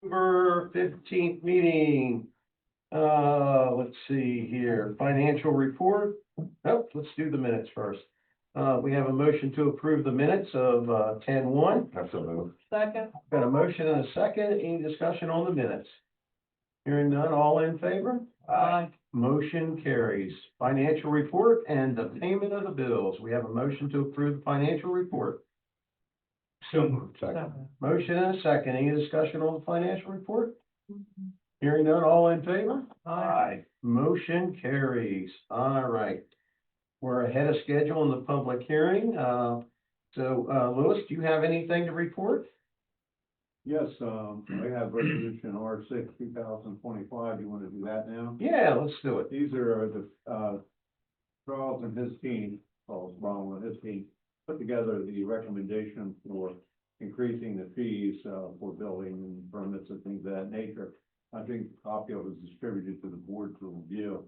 October 15th meeting. Let's see here, financial report. Nope, let's do the minutes first. We have a motion to approve the minutes of 10-1. That's a move. Second. Got a motion and a second. Any discussion on the minutes? Hearing none, all in favor? Aye. Motion carries. Financial report and the payment of the bills. We have a motion to approve the financial report. So moved. Second. Motion and a second. Any discussion on the financial report? Hearing none, all in favor? Aye. Motion carries. All right. We're ahead of schedule in the public hearing. Louis, do you have anything to report? Yes, I have resolution R6, 2025. You want to do that now? Yeah, let's do it. These are the, Charles and his team, Charles Brown and his team, put together the recommendation for increasing the fees, for building and permits and things of that nature. I think a copy of it was distributed to the board for review.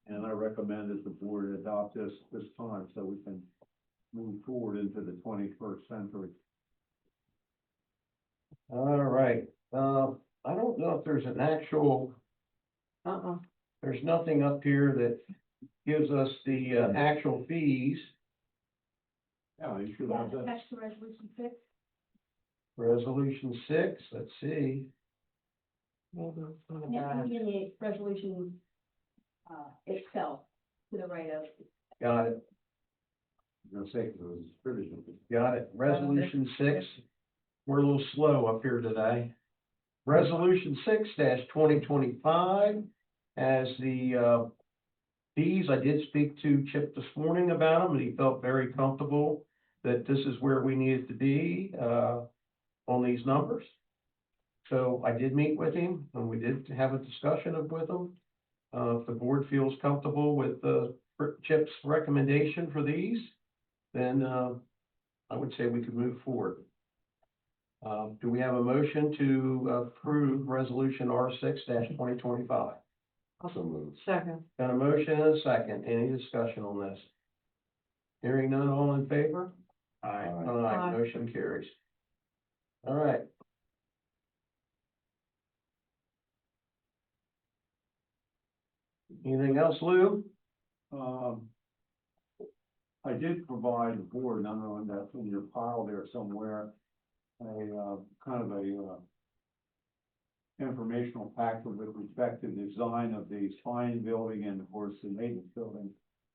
And I recommend that the board adopt this time so we can move forward into the 21st century. All right. I don't know if there's an actual, there's nothing up here that gives us the actual fees. Yeah, you should have that. Attached to resolution 6. Resolution 6, let's see. Maybe it's in the Next, back. we need a resolution, itself, to the right of. Got it. I'm gonna say, 'cause it was distributed. Got it. Resolution 6. We're a little slow up here today. Resolution 6-2025 as the fees. I did speak to Chip this morning about them, and he felt very comfortable that this is where we needed to be on these numbers. So I did meet with him, and we did have a discussion with him. If the board feels comfortable with Chip's recommendation for these, then I would say we could move forward. Do we have a motion to approve resolution R6-2025? So moved. Second. Got a motion and a second. Any discussion on this? Hearing none, all in favor? Aye. Aye. Motion carries. All right. Anything else, Lou? I did provide the board, I don't know, and that's in your pile there somewhere, a kind of a informational packet with respect to the design of the spine building and of course the maintenance building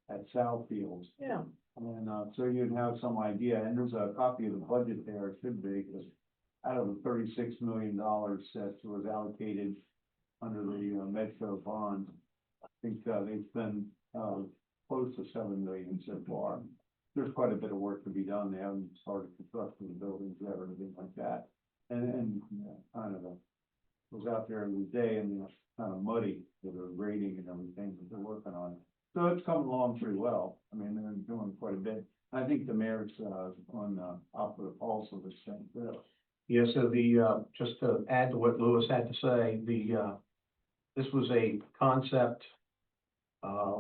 at Southfields. Yeah. And so you'd have some idea, and there's a copy of the budget there, it should be, because out of the $36 million that was allocated under the Medco bond, I think they've spent close to $7 million so far. There's quite a bit of work to be done. They haven't started constructing the buildings yet or anything like that. And kind of was out there every day and it's kind of muddy with the grading and everything that they're working on. So it's coming along pretty well. I mean, they're doing quite a bit. I think the mayor's on top of the pulse of this thing too. Yeah, so the, just to add to what Louis had to say, this was a concept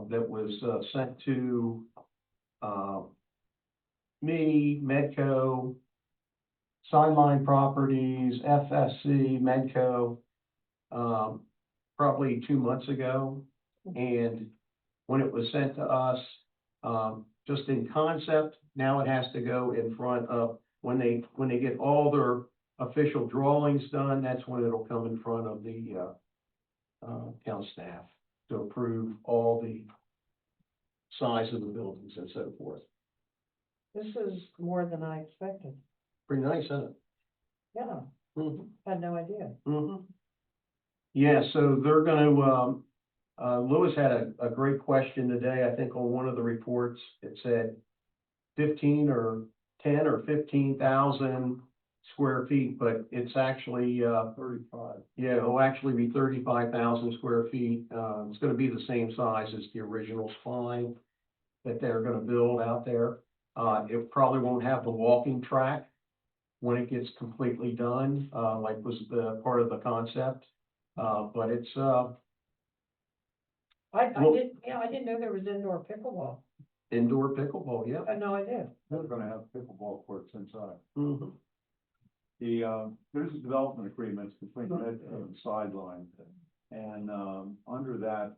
that was sent to me, Medco, Sideline Properties, FSC, Medco, probably 2 months ago. And when it was sent to us, just in concept, now it has to go in front of, when they get all their official drawings done, that's when it'll come in front of the town staff to approve all the size of the buildings and so forth. This is more than I expected. Pretty nice, isn't it? Yeah, Mm-hmm. had no idea. Mm-hmm. Yeah, so they're gonna, Louis had a great question today, I think on one of the reports, it said 10 or 15,000 square feet, but it's actually, 35. yeah, it'll actually be 35,000 square feet. It's gonna be the same size as the original spine that they're gonna build out there. It probably won't have the walking track when it gets completely done, like was the part of the concept. But it's, I Well- didn't know there was indoor pickleball. indoor pickleball, yeah. I had no idea. They're gonna have pickleball courts inside. Mhm. There's a development agreements between the Medco and Sideline. And, under that,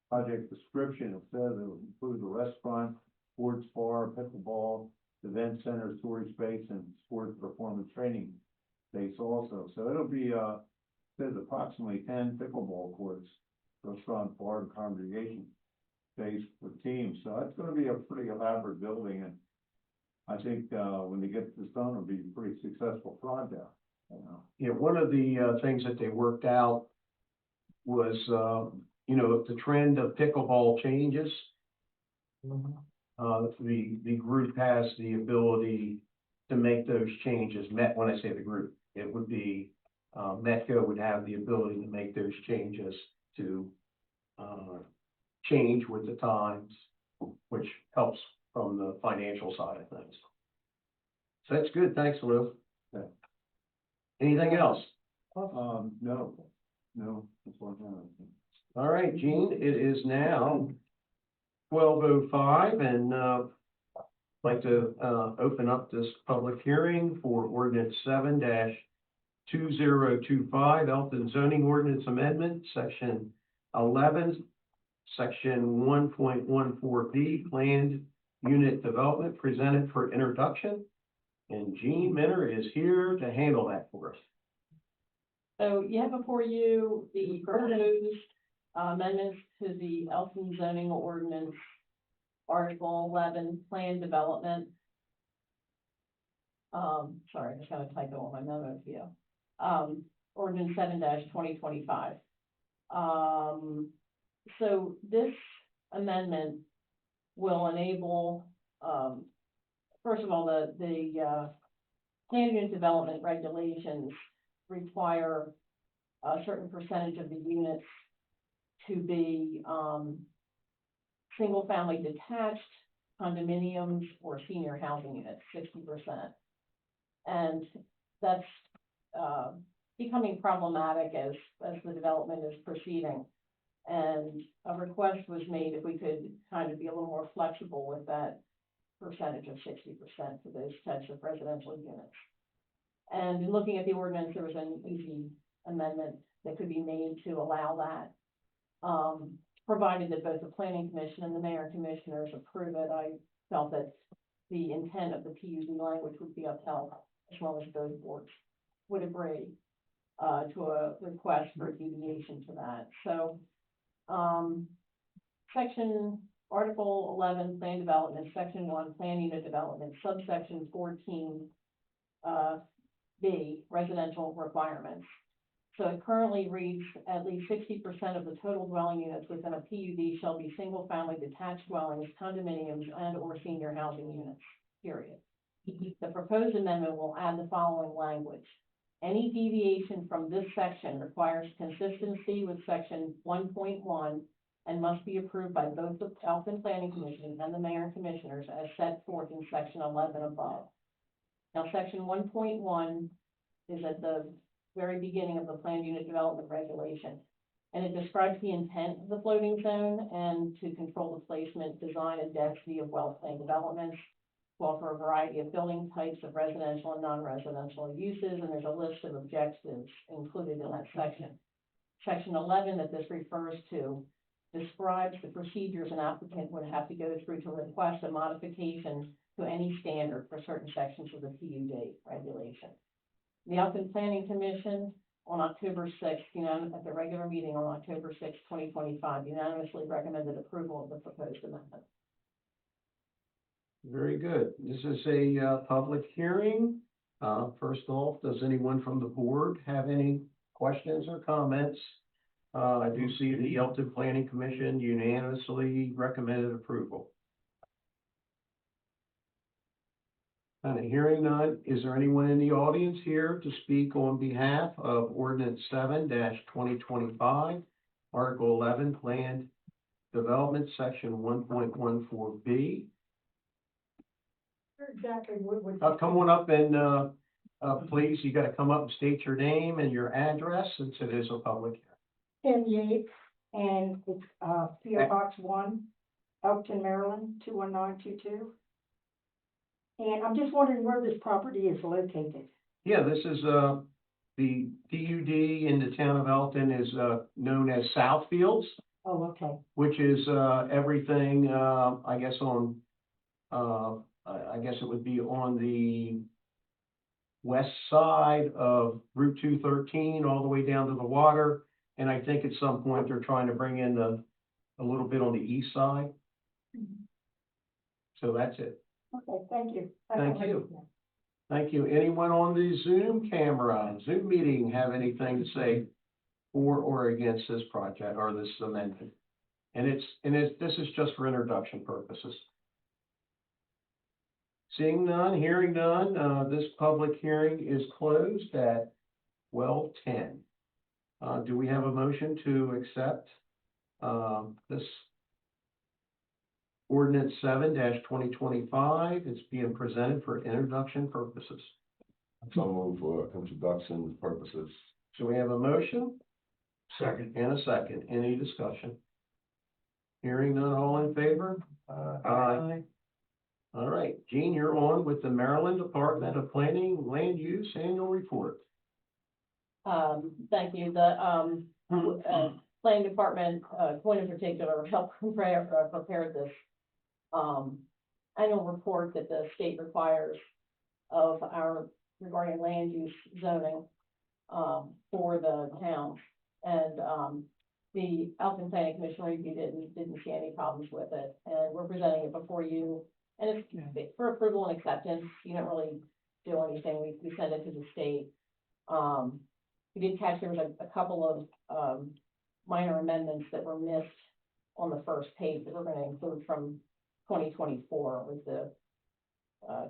project description, it says it will include a restaurant, sports bar, pickleball, event center, storage space, and sports performance training space also. So it'll be, says approximately 10 pickleball courts, restaurant, bar, and congregation space for teams. So that's gonna be a pretty elaborate building, and I think, when they get this done, it'll be a pretty successful project, you know. Yeah, one of the, things that they worked out was, if the trend of pickleball changes, the group has the ability to make those changes. When I say the group, it would be, Metco would have the ability to make those changes to, change with the times, which helps from the financial side of things. So that's good. Thanks, Lou. Okay. Anything else? No, that's one thing. All right, Gene, it is now 12:05, and I'd like to open up this public hearing for ordinance 7-2025, Elkton zoning ordinance amendment, section 11, section 1.14B, planned unit development, presented for introduction. And Gene Minner is here to handle that for us. So you have before you the proposed amendments to the Elkton zoning ordinance, Article 11, plan development. Sorry, I just got a typo on my memo here. Ordinance 7-2025. So this amendment will enable, first of all, the plan unit development regulations require a certain percentage of the units to be, single-family detached condominiums or senior housing units, 60%. And that's, becoming problematic as the development is proceeding. And a request was made if we could kind of be a little more flexible with that percentage of 60% for those types of residential units. And in looking at the ordinance, there was an easy amendment that could be made to allow that. Provided that both the planning commission and the mayor and commissioners approve it, I felt that the intent of the PUD language would be upheld as long as both boards would agree to a request for deviation to that. So, Article 11, plan development, section 1, plan unit development, subsection 14, B, residential requirements. So it currently reads, at least 60% of the total dwelling units within a PUD shall be single-family detached dwellings, condominiums, and or senior housing units, period. The proposed amendment will add the following language. Any deviation from this section requires consistency with section 1.1 and must be approved by both the Elkton Planning Commission and the mayor and commissioners as set forth in section 11 above. Now, section 1.1 is at the very beginning of the planned unit development regulation, and it describes the intent of the floating zone and to control the placement, design, and density of well-planned developments, to offer a variety of building types of residential and non-residential uses, and there's a list of objectives included in that section. Section 11 that this refers to describes the procedures an applicant would have to go through to request a modification to any standard for certain sections of the PUD regulation. The Elkton Planning Commission on October 6th, at the regular meeting on October 6th, 2025, unanimously recommended approval of the proposed amendment. Very good. This is a public hearing. First off, does anyone from the board have any questions or comments? I do see the Elkton Planning Commission unanimously recommended approval. And hearing none, is there anyone in the audience here to speak on behalf of ordinance 7-2025, Article 11, planned development, section 1.14B? Exactly, what? Come on up and, please, you gotta come up and state your name and your address, since it is a public hearing. Tim Yates, and it's, PO Box 1, Elkton, Maryland, 21922. And I'm just wondering where this property is located. Yeah, this is, the PUD in the town of Elkton is, known as Southfields, Oh, okay. which is, everything, I guess on, I guess it would be on the west side of Route 213, all the way down to the water. And I think at some point they're trying to bring in a little bit on the east side. So that's it. Okay, thank you. Thank you. Thank you. Anyone on the Zoom camera, Zoom meeting, have anything to say for or against this project or this amendment? And this is just for introduction purposes. Seeing none, hearing none, this public hearing is closed at 12:10. Do we have a motion to accept, this ordinance 7-2025? It's being presented for introduction purposes. So move for introduction purposes. So we have a motion Second. and a second. Any discussion? Hearing none, all in favor? Aye. All right, Gene, you're on with the Maryland Department of Planning Land Use Annual Report. Thank you. The, planning department, one in particular, helped prepare this, annual report that the state requires of our, regarding land use zoning, for the town. And, the Elkton Planning Commission reviewed it and didn't see any problems with it, and we're presenting it before you. And it's for approval and acceptance. You don't really do anything. We send it to the state. We did catch there was a couple of, minor amendments that were missed on the first page that we're gonna include from 2024 with the,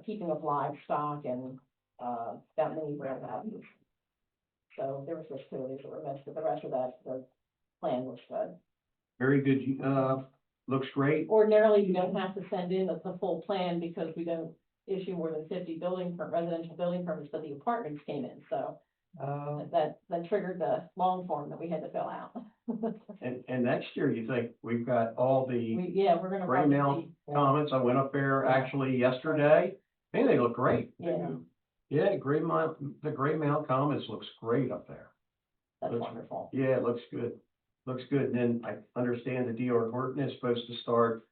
keeping of livestock and, that many warehouses. So there was just two of these that were missed, but the rest of that, the plan looks good. Very good, looks great. Ordinarily, you don't have to send in the full plan because we don't issue more than 50 residential building permits, but the apartments came in, so. That triggered the long form that we had to fill out. And next year, you think we've got all the We're gonna Gray probably Mound see. comments. I went up there actually yesterday. Hey, they look great. Yeah, Yeah, the Gray Mound comments looks great up there. that's Looks- wonderful. Yeah, it looks good. Looks good. And then I understand the DR Horton is supposed to start.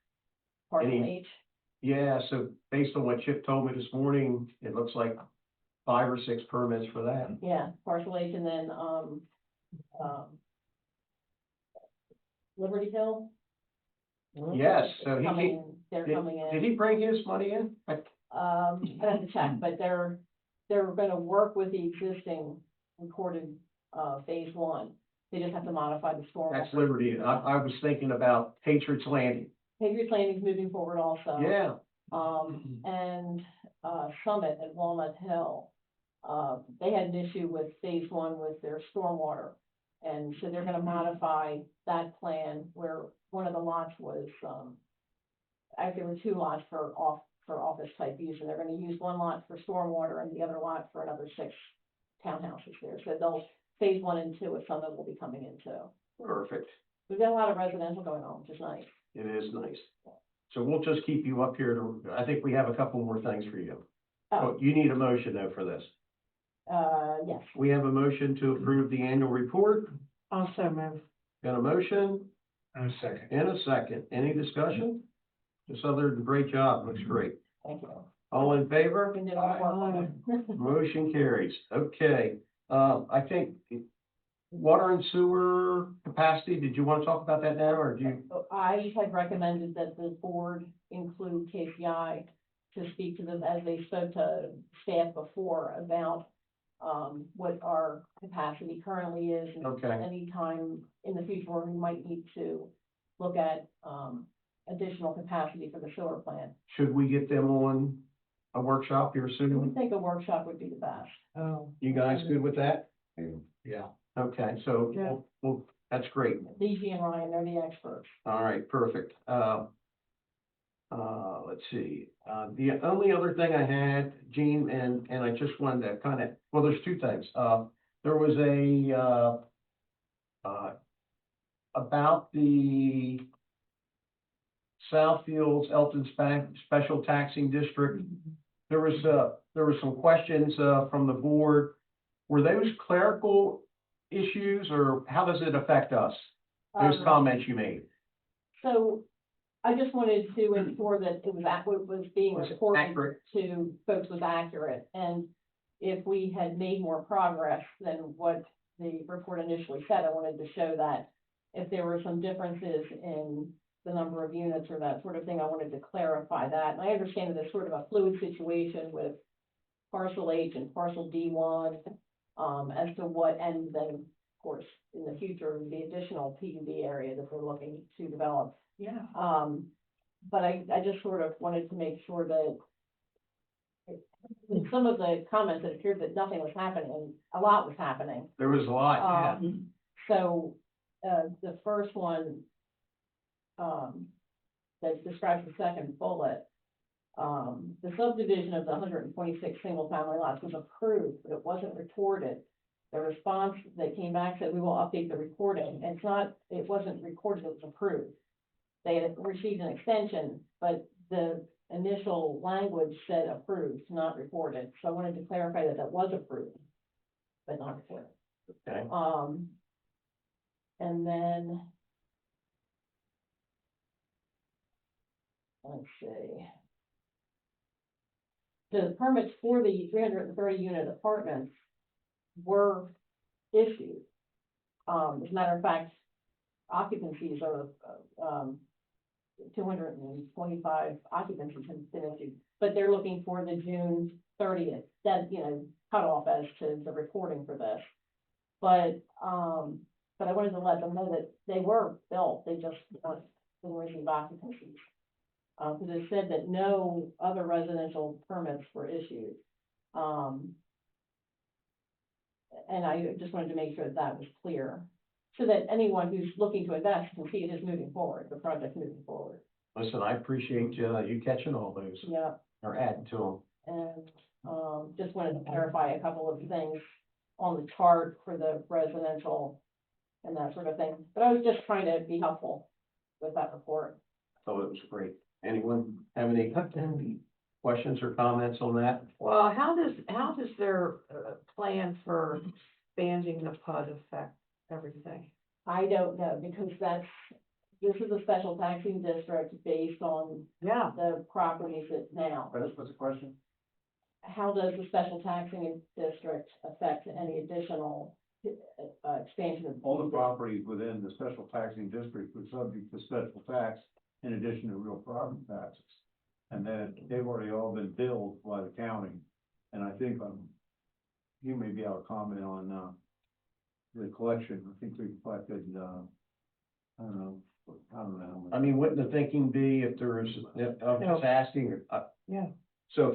Parcel Any- H, Yeah, so based on what Chip told me this morning, it looks like 5 or 6 permits for that. yeah, Parcel H, and then, Liberty Hill. Yes, so They're coming in. did he bring his money in? I have to check, but they're gonna work with the existing recorded, phase 1. They just have to modify the storm. That's Liberty. I was thinking about Patriots Landing. Patriot Landing's moving forward also. Yeah, And, Summit at Walnut Hill, they had an issue with phase 1 with their stormwater. And so they're gonna modify that plan where one of the lots was, actually there were 2 lots for office type use, and they're gonna use one lot for stormwater and the other lot for another 6 townhouses there. So they'll, phase 1 and 2 of Summit will be coming in too. perfect. We've got a lot of residential going on, which is nice. It is nice. So we'll just keep you up here I think we have a couple more things for you. Oh, You need a motion though for this. yes. We have a motion to approve the annual report. Also move. Got a motion And a second. and a second. Any discussion? Just other than great job. Looks great. Thank you. All in favor? We did all the work on it. Motion carries. Okay, I think water and sewer capacity, did you want to talk about that now, or do you? I had recommended that the board include KPI to speak to them as they spoke to staff before about, what our capacity currently is. And Okay, anytime in the future where we might need to look at, additional capacity for the sewer plant. should we get them on a workshop here I would soon? think a workshop would be the best. Oh. You guys good with that? Yeah. Okay, so, Yeah. well, that's great. DG and Ryan, they're the experts. All right, perfect. Let's see, the only other thing I had, Gene, and I just wanted to kind of, well, there's 2 things. There was about the Southfields Elkton Special Taxing District there was some questions, from the board. Were those clerical issues, or how does it affect us? Those comments you made? So I just wanted to ensure that it was was being Was it reported accurate? to folks was accurate. And if we had made more progress than what the report initially said, I wanted to show that if there were some differences in the number of units or that sort of thing, I wanted to clarify that. And I understand that it's sort of a fluid situation with parcel H and parcel D1, as to what, and then, of course, in the future, the additional PUD area that we're looking to develop. Yeah. But I just sort of wanted to make sure that in some of the comments, it appeared that nothing was happening, a lot was happening. There was a lot, yeah. So, the first one, that describes the second bullet, the subdivision of the 126 single-family lots was approved, but it wasn't recorded. The response that came back said, we will update the recording, and it wasn't recorded, it was approved. They had received an extension, but the initial language said approved, not recorded, so I wanted to clarify that that was approved, but not recorded. Okay. And then, let's see. The permits for the 330 unit apartments were issued. As a matter of fact, occupancies are, 225 occupancies have been issued, but they're looking for the June 30th, that, cutoff as to the reporting for this. But I wanted to let them know that they were built, they just weren't in receive occupancies. Because it said that no other residential permits were issued. And I just wanted to make sure that that was clear, so that anyone who's looking to invest can see it is moving forward, the project's moving forward. Listen, I appreciate, you catching all those, Yeah, or adding to them. and, just wanted to clarify a couple of things on the chart for the residential and that sort of thing. But I was just trying to be helpful with that report. Thought it was great. Anyone have any questions or comments on that? Well, how does their plan for expanding the PUD affect everything? I don't know, because this is a special taxing district based on Yeah, the properties that now. What's the question? How does the special taxing district affect any additional, expansion of? All the properties within the special taxing district were subject to special tax in addition to real property taxes. And then they've already all been billed by the county. And I think, you may be able to comment on, the collection. I think we collected, I don't know how I much. mean, wouldn't the thinking be if there was, I'm just asking, yeah. so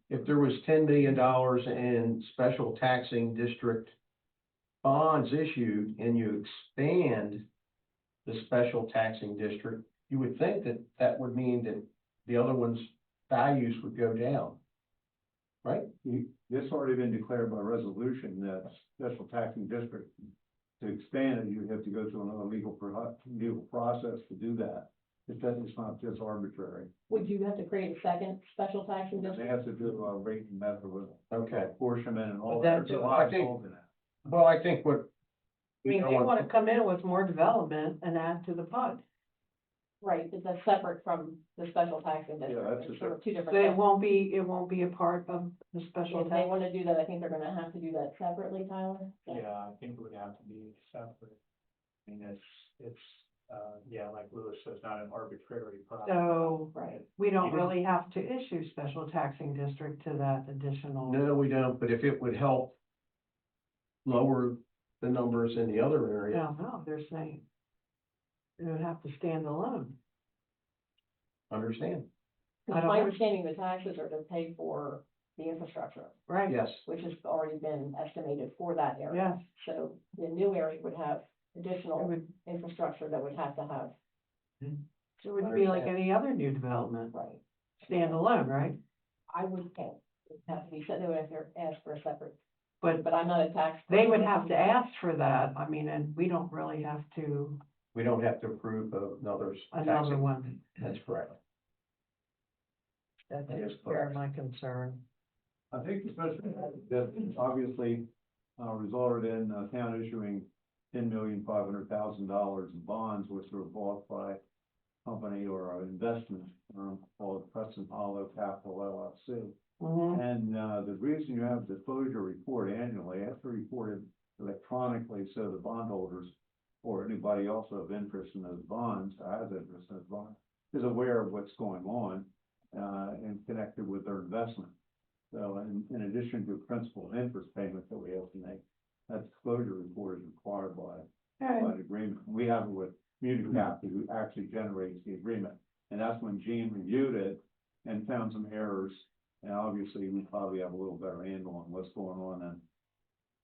if there was $10 million in special taxing district bonds issued and you expand the special taxing district, you would think that that would mean that the other one's values would go down, right? This already been declared by resolution that special taxing district, to expand it, you have to go through another legal process to do that. It's not just arbitrary. Would you have to create a second special taxing They district? have to do a rating method with Okay. apportionment and all But that. that's- There's a lot I think- involved in that. Well, I think what. I mean, they wanna come in with more development and add to the PUD. Right, but that's separate from the special taxing district. that's It's a sort of two So different things. it won't be a part of the special If they tax. wanna do that, I think they're gonna have to do that separately, Tyler. Yeah, I think it would have to be separate. I mean, yeah, like Louis says, not an arbitrary process. So Right. we don't really have to issue special taxing district to that additional. No, we don't, but if it would help lower the numbers in the other area, No, they're saying it would have to stand alone. understand? I It's don't my know. understanding the taxes are to pay for the infrastructure, Right? Yes, which has already been estimated for that area. Yes, So the new area would have it additional would, infrastructure that would have to have, it would be like any other new development, right? stand alone, right? I would think, it would have to be said, they would have to ask for a separate, But but I'm not a tax. they would person. have to ask for that, I mean, and we don't really have to, we don't have to approve of another. another taxing. one. That's correct. That That is takes care of correct. my concern. I think especially that obviously, resulted in, town issuing $10,500,000 in bonds, which were bought by a company or an investment firm called Preston Hollow Capital LLC. And, the reason you have a disclosure report annually, you have to report it electronically, so the bondholders or anybody else of interest in those bonds, has interest in those bonds, is aware of what's going on, and connected with their investment. So in addition to principal and interest payments that we have to make, that disclosure report is required by the agreement. We have it with Municap, who actually generates the agreement. And that's when Gene reviewed it and found some errors. And obviously, we probably have a little better handle on what's going on in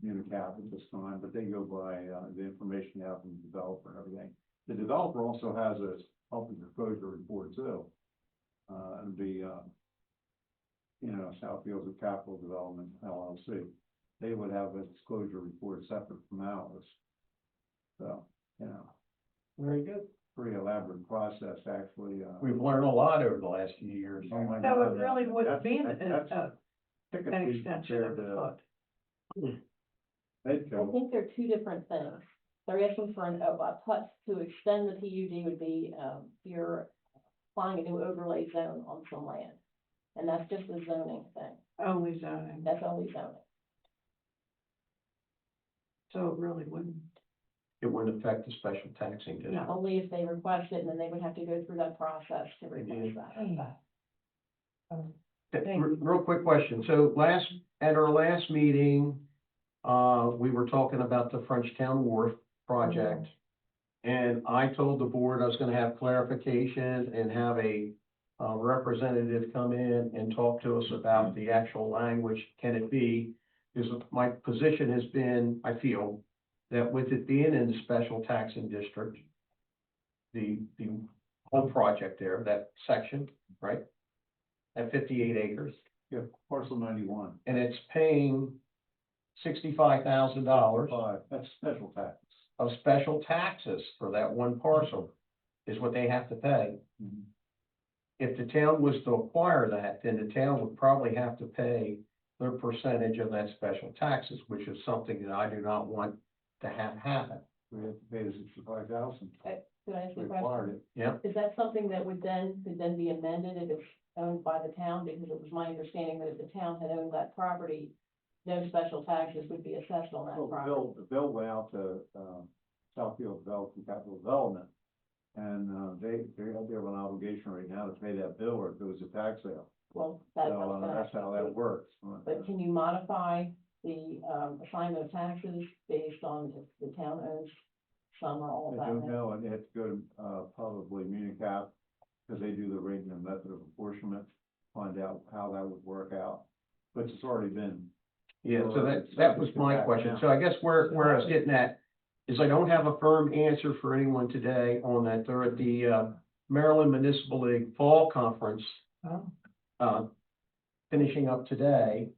Municap at this time, but they go by, the information they have from the developer and everything. The developer also has a public disclosure report too. And Southfields of Capital Development LLC, they would have a disclosure report separate from ours. So, Very good. pretty elaborate process, actually. We've learned a lot over the last few years. Oh my So it God, really wouldn't that's- be that's- an extension of the foot. I think they're two different things. They're asking for a PUD to extend the PUD would be, you're applying a new overlay zone on some land. And that's just a zoning thing. Only zoning, That's only zoning. so it really wouldn't. It wouldn't affect the special taxing district. No. Only if they request it, and then they would have to go through that process to request that. Real quick question. So at our last meeting, we were talking about the Frenchtown Wharf project. And I told the board I was gonna have clarification and have a representative come in and talk to us about the actual language. Can it be? Because my position has been, I feel, that with it being in the special taxing district, the whole project there, that section, right? At 58 acres, Yeah, parcel 91. and it's paying $65,000 That's special tax. of special taxes for that one parcel, is what they have to pay. Mhm. If the town was to acquire that, then the town would probably have to pay their percentage of that special taxes, which is something that I do not want to have happen. We have to pay the 65,000. Could I ask you a Required question? it. Is that something that could then be amended if it's owned by the town? Because it was my understanding that if the town had owned that property, no special taxes would be assessed on that Well, property. the bill went out to, Southfield Development, Capital Development. And, they have an obligation right now to pay that bill or it goes to tax sale. Well, So, that's how that works. But can you modify the, assignment of taxes based on if the town owns some or all of I that? don't know, and it has to go to, probably Municap, because they do the rate and method of apportionment, find out how that would work out. But it's already been. Yeah, so that was my question. So I guess where I was getting at is I don't have a firm answer for anyone today on that. They're at the Maryland Municipal League Fall Conference, Oh, finishing up today.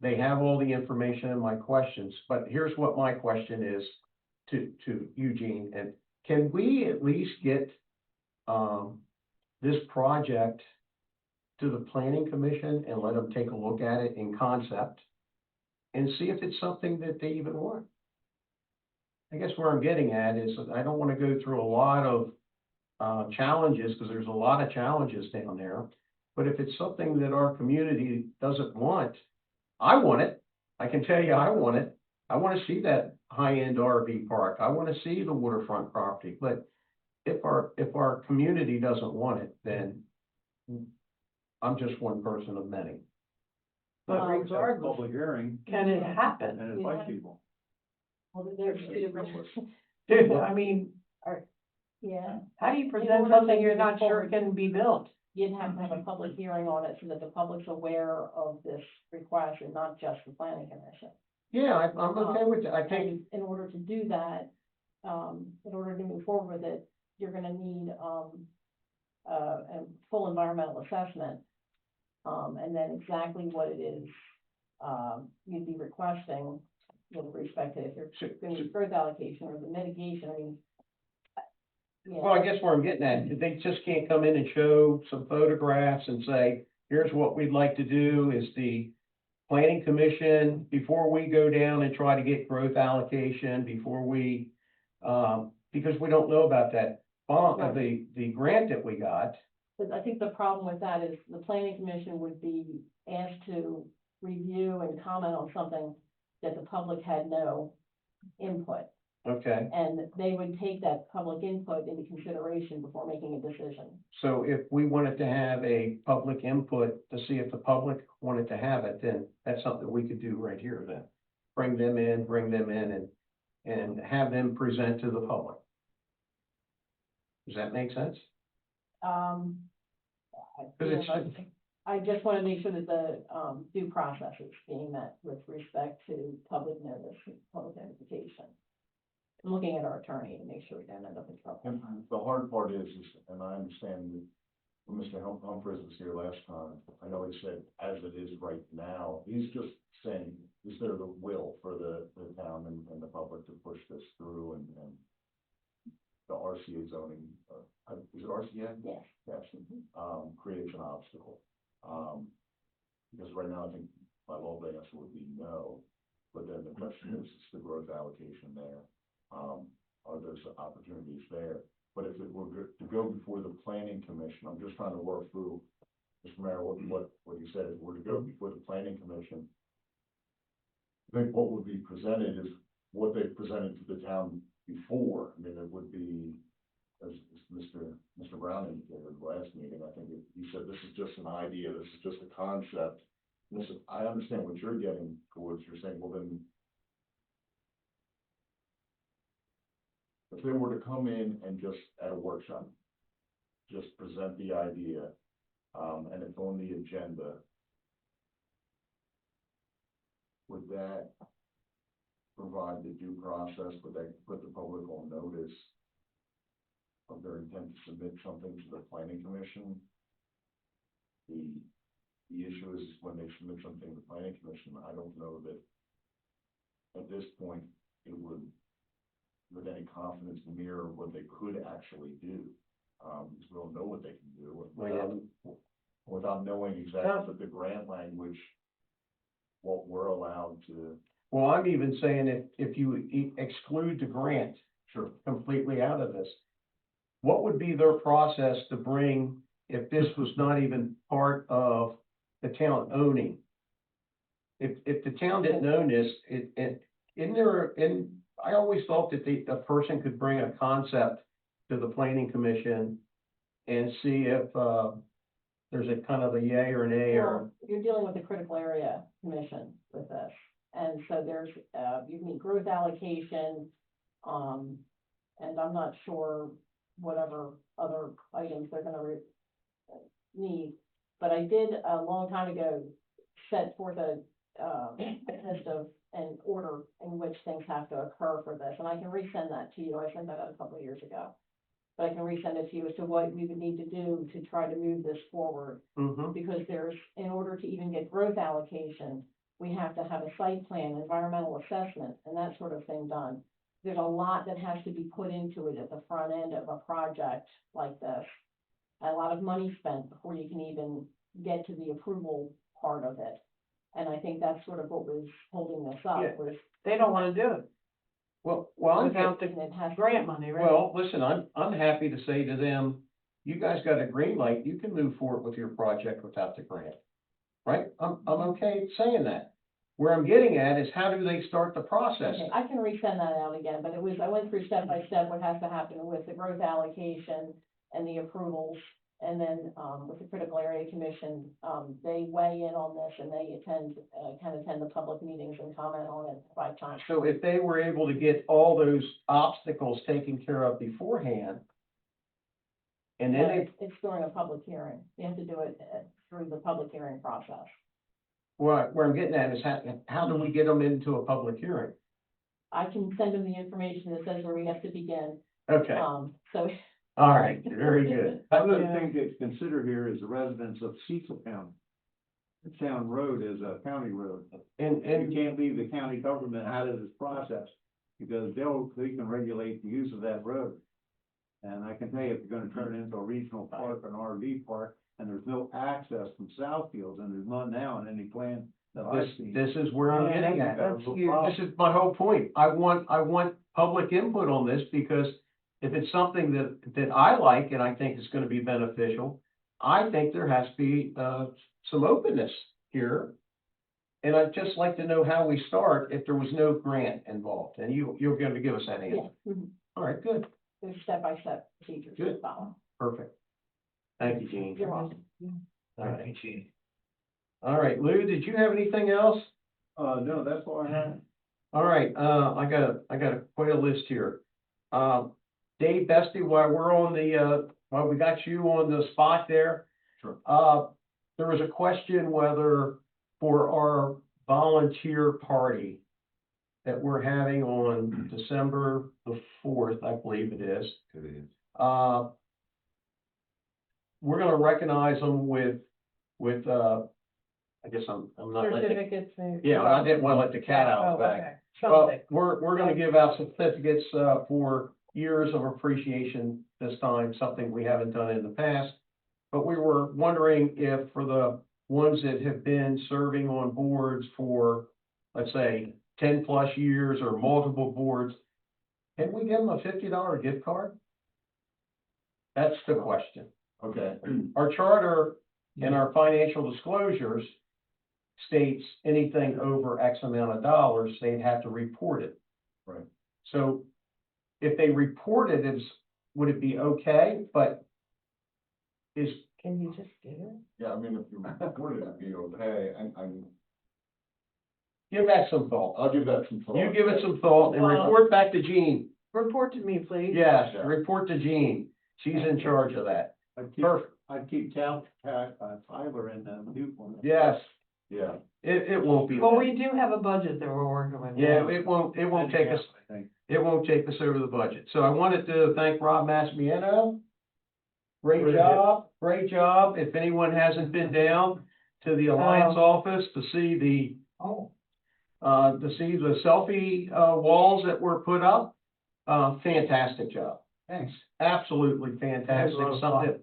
They have all the information and my questions, but here's what my question is to Eugene, and can we at least get this project to the planning commission and let them take a look at it in concept and see if it's something that they even want? I guess where I'm getting at is that I don't want to go through a lot of challenges, because there's a lot of challenges down there. But if it's something that our community doesn't want, I want it. I can tell you I want it. I want to see that high-end RV park. I want to see the waterfront property. But if our community doesn't want it, then I'm just one person of many. but Um, regardless, Public hearing can it happen? and invite people. Well, there's two different. I mean, Yeah, how do you In present order something to you're move not sure forward. can be built? you'd have to have a public hearing on it so that the public's aware of this request and not just the planning commission. Yeah, I'm okay with that. I think, And in order to do that, in order to move forward with it, you're gonna need, a full environmental assessment. And then exactly what it is, you'd be requesting with respect to if you're doing the growth allocation or the mitigation, I mean. Yeah. well, I guess where I'm getting at, they just can't come in and show some photographs and say, here's what we'd like to do is the planning commission, before we go down and try to get growth allocation, before we, because we don't know about that bond, the grant that we got. But I think the problem with that is the planning commission would be asked to review and comment on something that the public had no input. Okay, And they would take that public input into consideration before making a decision. so if we wanted to have a public input to see if the public wanted to have it, then that's something we could do right here then. Bring them in and have them present to the public. Does that make sense? I just want to make sure that the, due process is being met with respect to public notice, public notification. I'm looking at our attorney to make sure we don't end up in trouble. And the hard part is, and I understand that when Mr. Humphries was here last time, I know he said, as it is right now, he's just saying, is there the will for the town and the public to push this through and the RCA zoning, is it RCA? Yes. Yes, creates an obstacle. Because right now, I think my law the answer would be no, but then the question is the growth allocation there? Are those opportunities there? But if it were to go before the planning commission, I'm just trying to work through, Mr. Mayor, what you said, if we're to go before the planning commission, I think what would be presented is what they presented to the town before. I mean, it would be, as Mr. Brown indicated at the last meeting, I think he said, this is just an idea, this is just a concept. Listen, I understand what you're getting towards, you're saying, well then, if they were to come in and just at a workshop, just present the idea, and it's on the agenda, would that provide the due process? Would that put the public on notice of their intent to submit something to the planning commission? The issue is when they submit something to the planning commission, I don't know that at this point it would, with any confidence, mirror what they could actually do. Because we don't know what they can do without knowing exactly the grant language, what we're allowed to. Well, I'm even saying if you exclude the grant Sure. completely out of this, what would be their process to bring, if this was not even part of the town owning? If the town didn't own this, I always thought that a person could bring a concept to the planning commission and see if, there's a kind of a yay or an A or. Well, you're dealing with the critical area commission with this. And so there's, you need growth allocation, and I'm not sure whatever other items they're gonna need. But I did a long time ago set forth a list of an order in which things have to occur for this, and I can resend that to you. I sent that out a couple of years ago. But I can resend it to you as to what we would need to do to try to move this forward. Mm-hmm. Because in order to even get growth allocation, we have to have a site plan, environmental assessment, and that sort of thing done. There's a lot that has to be put into it at the front end of a project like this. A lot of money spent before you can even get to the approval part of it. And I think that's sort of what was holding this up, Yeah. was They don't wanna do it Well, without the it has grant money, right? well, listen, I'm happy to say to them, you guys got a green light, you can move forward with your project without the grant. Right? I'm okay saying that. Where I'm getting at is how do they start the process? Okay, I can resend that out again, but I went through step by step what has to happen with the growth allocation and the approvals. And then, with the critical area commission, they weigh in on this and they can attend the public meetings and comment on it by time. So if they were able to get all those obstacles taken care of beforehand, and then they, It's during a public hearing. You have to do it through the public hearing process. where I'm getting at is how do we get them into a public hearing? I can send them the information that says where we have to begin. Okay, So all right, very good. Another thing to consider here is the residents of Cecil County. The town road is a county road, And and you can't leave the county government out of this process, because they can regulate the use of that road. And I can tell you, if you're gonna turn it into a regional park, or an RV park, and there's no access from Southfield, and there's none now in any plan that I've seen. This is where I'm Yeah, getting at. that's huge. This is my whole point. I want public input on this, because if it's something that I like and I think is gonna be beneficial, I think there has to be, some openness here. And I'd just like to know how we start if there was no grant involved, and you're going to give us that Yeah, answer. mhm. All right, good, There's step-by-step procedures to Good. follow. perfect. Thank you, Gene. You're welcome. All right, All right, Lou, did you have anything else? No, that's all I had. All right, I got quite a list here. Dave Bestie, while we're on while we got you on the spot there. Sure. There was a question whether for our volunteer party that we're having on December the 4th, I believe it is. It is. We're gonna recognize them with, I guess I'm not letting, Certificates, maybe. yeah, I didn't wanna let the cat out of the Oh, bag. okay. Well, Something. we're gonna give out certificates, for years of appreciation this time, something we haven't done in the past. But we were wondering if for the ones that have been serving on boards for, let's say, 10+ years or multiple boards, can we give them a $50 gift card? That's the question. Okay, Our charter and our financial disclosures states anything over X amount of dollars, they'd have to report it. Right. So if they report it, would it be okay? But Can you just give it? yeah, I mean, if you report it, it'd be okay, and give that some thought. I'll give that some thought. You give it some thought and report back to Jean. Report to me, please. Yes, Yeah. report to Jean. She's in charge of that. Perfect. I'd keep Tyler in the new one. Yes, Yeah, it won't be. Well, that. we do have a budget that we're working with. Yeah, it won't take us, I think. it won't take us over the budget. So I wanted to thank Rob Massimiano. Great job, great job. If anyone hasn't been down to the Alliance office to see the selfie, walls that were put up, fantastic job. Thanks. Absolutely fantastic.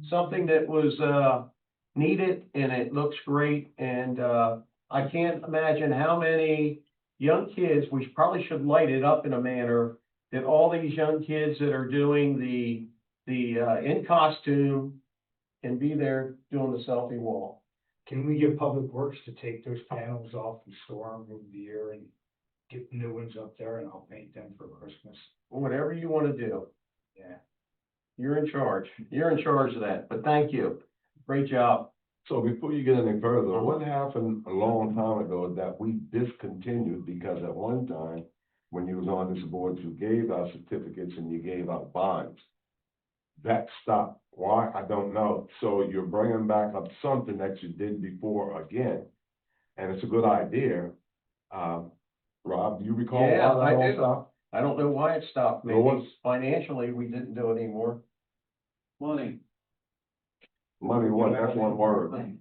Something that was, needed, and it looks great. And, I can't imagine how many young kids, we probably should light it up in a manner that all these young kids that are doing the in costume can be there doing the selfie wall. Can we get Public Works to take those panels off and store them over the year and get new ones up there, and I'll paint them for Christmas? Whatever you want to do, Yeah. you're in charge. You're in charge of that, but thank you. Great job. So before you get any further, what happened a long time ago that we discontinued because at one time, when you was on this board, you gave out certificates and you gave out bonds. That stopped. Why? I don't know. So you're bringing back up something that you did before again. And it's a good idea. Rob, do you recall Yeah, why I that all do. stopped? I don't know why it stopped. No Maybe one- financially, we didn't do it anymore. Money. Money wasn't, that's one word.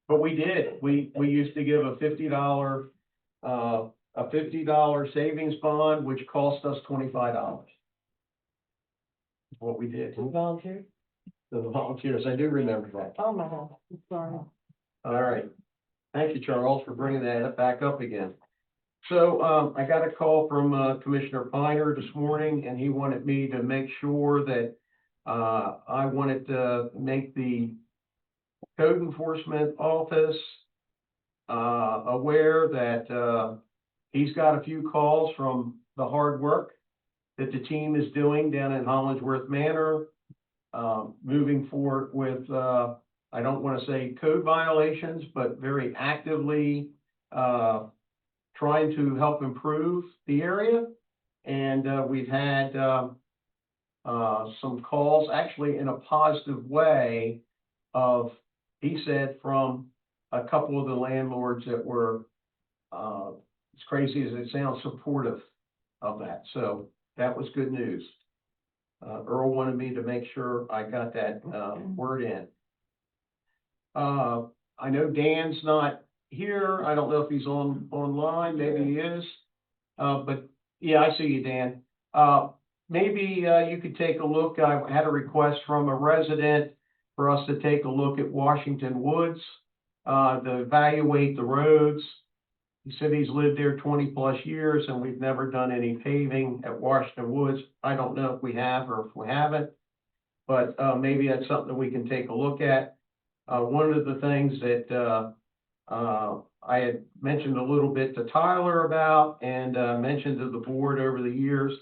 But we did. We used to give a $50, savings bond, which cost us $25. What we did to Volunteer? the volunteers. I do remember that. Oh, my God, I'm sorry. All right. Thank you, Charles, for bringing that back up again. So, I got a call from, Commissioner Piner this morning, and he wanted me to make sure that, I wanted to make the code enforcement office, aware that, he's got a few calls from the hard work that the team is doing down in Hollingsworth Manor, moving forward with, I don't want to say code violations, but very actively, trying to help improve the area. And, we've had, some calls, actually in a positive way, of, he said, from a couple of the landlords that were, as crazy as it sounds, supportive of that. So that was good news. Earl wanted me to make sure I got that, word in. I know Dan's not here. I don't know if he's online. Maybe he is. But yeah, I see you, Dan. maybe, you could take a look, I had a request from a resident for us to take a look at Washington Woods, to evaluate the roads. He said he's lived there 20+ years and we've never done any paving at Washington Woods. I don't know if we have or if we haven't, but, maybe that's something we can take a look at. One of the things that, I had mentioned a little bit to Tyler about and, mentioned to the board over the years,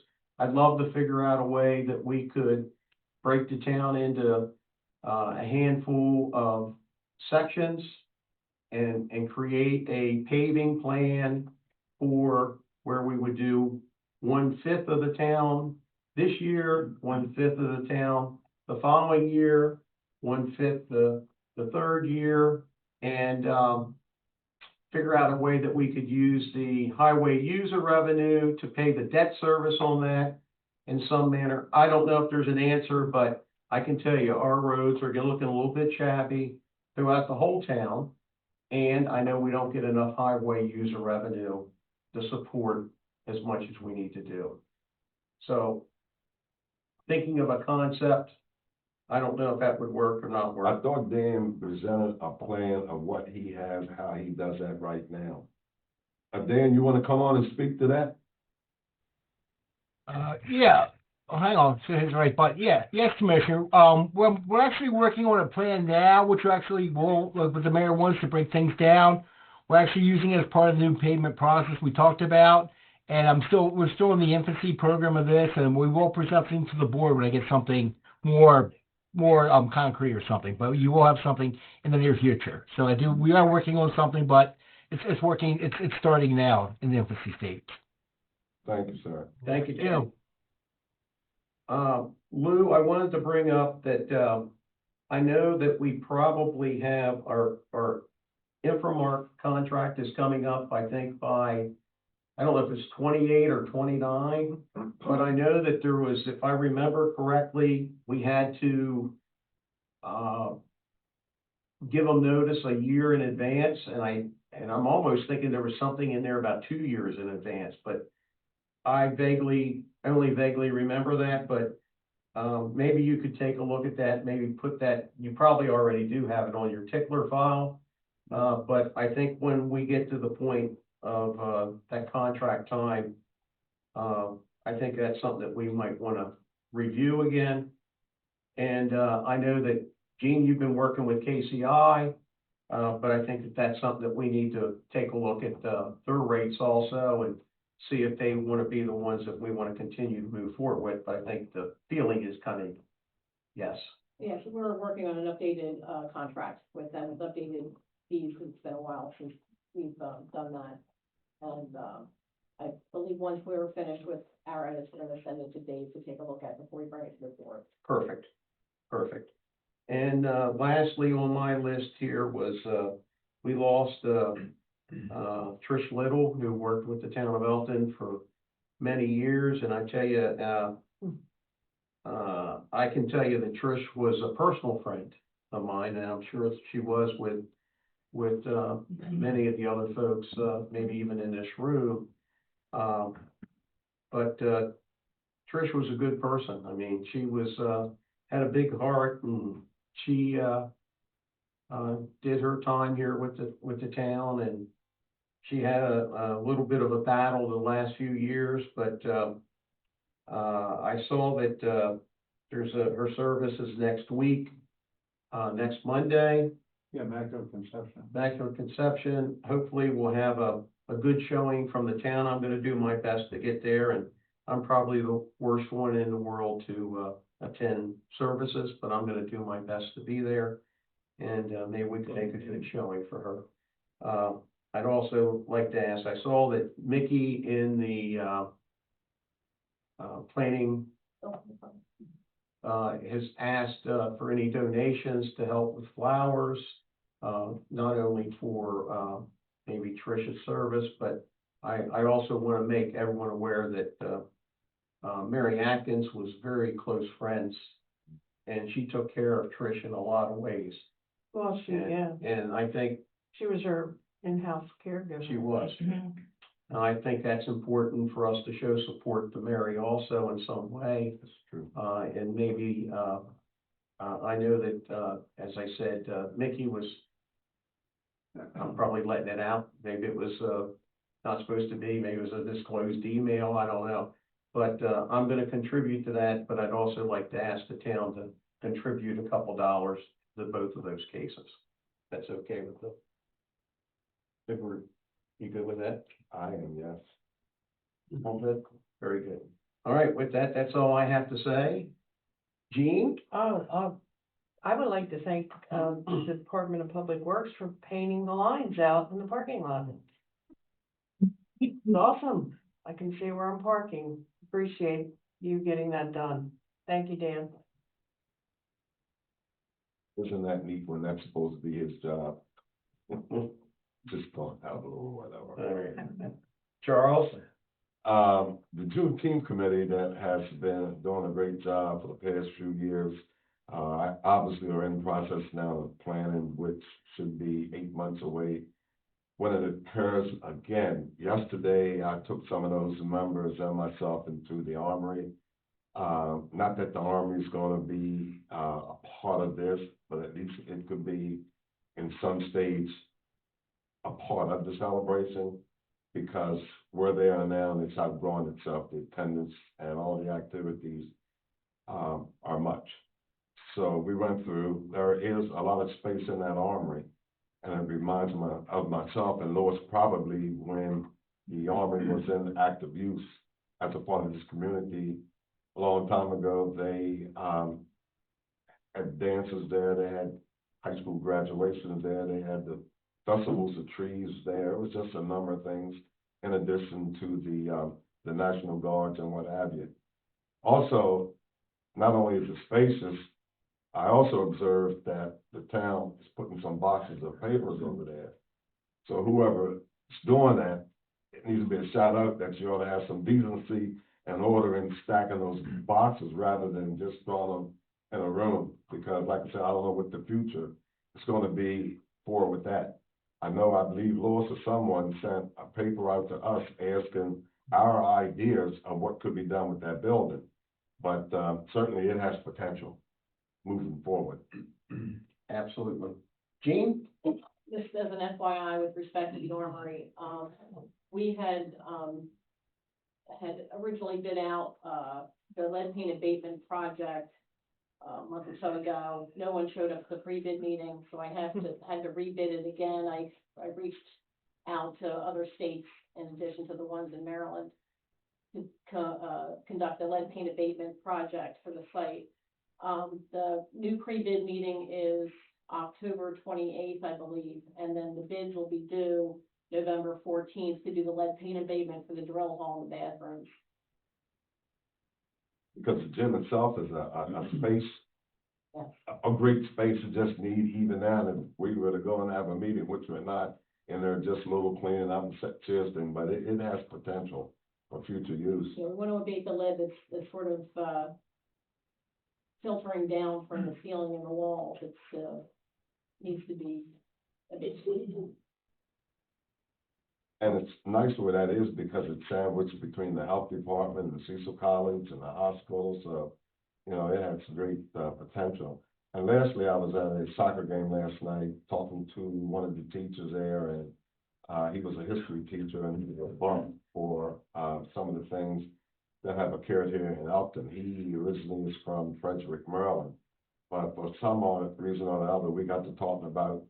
I'd love to figure out a way that we could break the town into, a handful of sections and create a paving plan for where we would do 1/5 of the town this year, 1/5 of the town the following year, 1/5 the third year, and, figure out a way that we could use the highway user revenue to pay the debt service on that in some manner. I don't know if there's an answer, but I can tell you, our roads are looking a little bit shabby throughout the whole town. And I know we don't get enough highway user revenue to support as much as we need to do. So, thinking of a concept, I don't know if that would work or not I work. thought Dan presented a plan of what he has, how he does that right now. Dan, you wanna come on and speak to that? Yeah, oh, hang on, so his right, but yeah, yes, Commissioner, we're actually working on a plan now, which actually will, but the mayor wants to break things down. We're actually using it as part of the new payment process we talked about, and we're still in the infancy program of this, and we will present something to the board when I get something more concrete or something, but you will have something in the near future. So we are working on something, but it's working, it's starting now in the infancy stage. Thank you, sir. Thank you, Yeah. Jim. Lou, I wanted to bring up that, I know that we probably have our Infomark contract is coming up, I think by, I don't know if it's 28 or 29, but I know that there was, if I remember correctly, we had to, give them notice a year in advance, and I'm almost thinking there was something in there about 2 years in advance, but I only vaguely remember that, but, maybe you could take a look at that, maybe put that, you probably already do have it on your tickler file. But I think when we get to the point of, that contract time, I think that's something that we might wanna review again. And, I know that, Gene, you've been working with KCI, but I think that that's something that we need to take a look at, their rates also and see if they wanna be the ones that we wanna continue to move forward with, but I think the feeling is kind of, yes. Yeah, so we're working on an updated, contract with them, with updated fees, it's been a while since we've, done that. And, I believe once we're finished with our edits, we're gonna send it to Dave to take a look at before we bring it to the board. Perfect. And, lastly on my list here was, we lost, Trish Little, who worked with the town of Elkton for many years, and I tell you, I can tell you that Trish was a personal friend of mine, and I'm sure she was with many of the other folks, maybe even in this room. But Trish was a good person. I mean, she was, had a big heart, and she, did her time here with the town, and she had a little bit of a battle the last few years, but, I saw that, her service is next week, next Monday. Yeah, Immaculate Conception. Immaculate Conception. Hopefully we'll have a good showing from the town. I'm gonna do my best to get there, and I'm probably the worst one in the world to, attend services, but I'm gonna do my best to be there. And, maybe we can make a good showing for her. I'd also like to ask, I saw that Mickey in the, planning, has asked, for any donations to help with flowers, not only for, maybe Trish's service, but I also want to make everyone aware that, Mary Atkins was very close friends, and she took care of Trish in a lot of ways. Well, And I think she was her in-house caregiver. she was. And I think that's important for us to show support to Mary also in some way. That's true. And maybe, I know that, as I said, Mickey was, I'm probably letting it out. Maybe it was, not supposed to be, maybe it was a disclosed email, I don't know. But, I'm gonna contribute to that, but I'd also like to ask the town to contribute a couple dollars to both of those cases. That's okay with the group. You good with that? I am, yes. All good? Very good. All right, with that, that's all I have to say. Jean? I would like to thank, the Department of Public Works for painting the lines out in the parking lot. It's awesome. I can see where I'm parking. Appreciate you getting that done. Thank you, Dan. Isn't that neat when that's supposed to be his job? Just going out a little whatever. All right. Charles? The Juneteenth committee that has been doing a great job for the past few years, obviously are in the process now of planning, which should be 8 months away. When it occurs again, yesterday I took some of those members and myself into the armory. Not that the armory is going to be a part of this, but at least it could be in some stage a part of the celebration, because where they are now, and it's outgrown itself, the attendance and all the activities are much. So we went through, there is a lot of space in that armory, and it reminds me of myself and Lois, probably when the armory was in active use as a part of this community. A long time ago, they had dances there, they had high school graduations there, they had the festivals of trees there. It was just a number of things in addition to the National Guards and what have you. Also, not only is it spacious, I also observed that the town is putting some boxes of papers over there. So whoever is doing that, it needs to be a shout out that you ought to have some decency and order in stacking those boxes rather than just throwing them in a room. Because like I said, I don't know what the future is going to be for with that. I believe Lois or someone sent a paper out to us asking our ideas of what could be done with that building. But certainly it has potential moving forward. Absolutely. Jean? Just as an FYI with respect to the armory, we had originally bid out, the lead paint abatement project a month or so ago. No one showed up to the pre-bid meeting, so I had to rebid it again. I reached out to other states in addition to the ones in Maryland to conduct a lead paint abatement project for the site. The new pre-bid meeting is October 28th, I believe, and then the bids will be due November 14th to do the lead paint abatement for the drill hall and the bathrooms. Because the gym itself is a space, a great space to just need even now. And if we were to go and have a meeting, which we're not, and they're just a little cleaning up and set chairs thing, but it has potential for future use. So we want to abate the lead that's sort of filtering down from the ceiling and the walls. It's needs to be abated. And it's nice where that is because it's sandwiched between the health department, the Cecil College, and the hospital. So, it has great potential. And lastly, I was at a soccer game last night talking to one of the teachers there, and he was a history teacher, and he was bumped for some of the things that have occurred here in Elkton. He originally is from Frederick, Maryland, but for some reason or the other, we got to talking about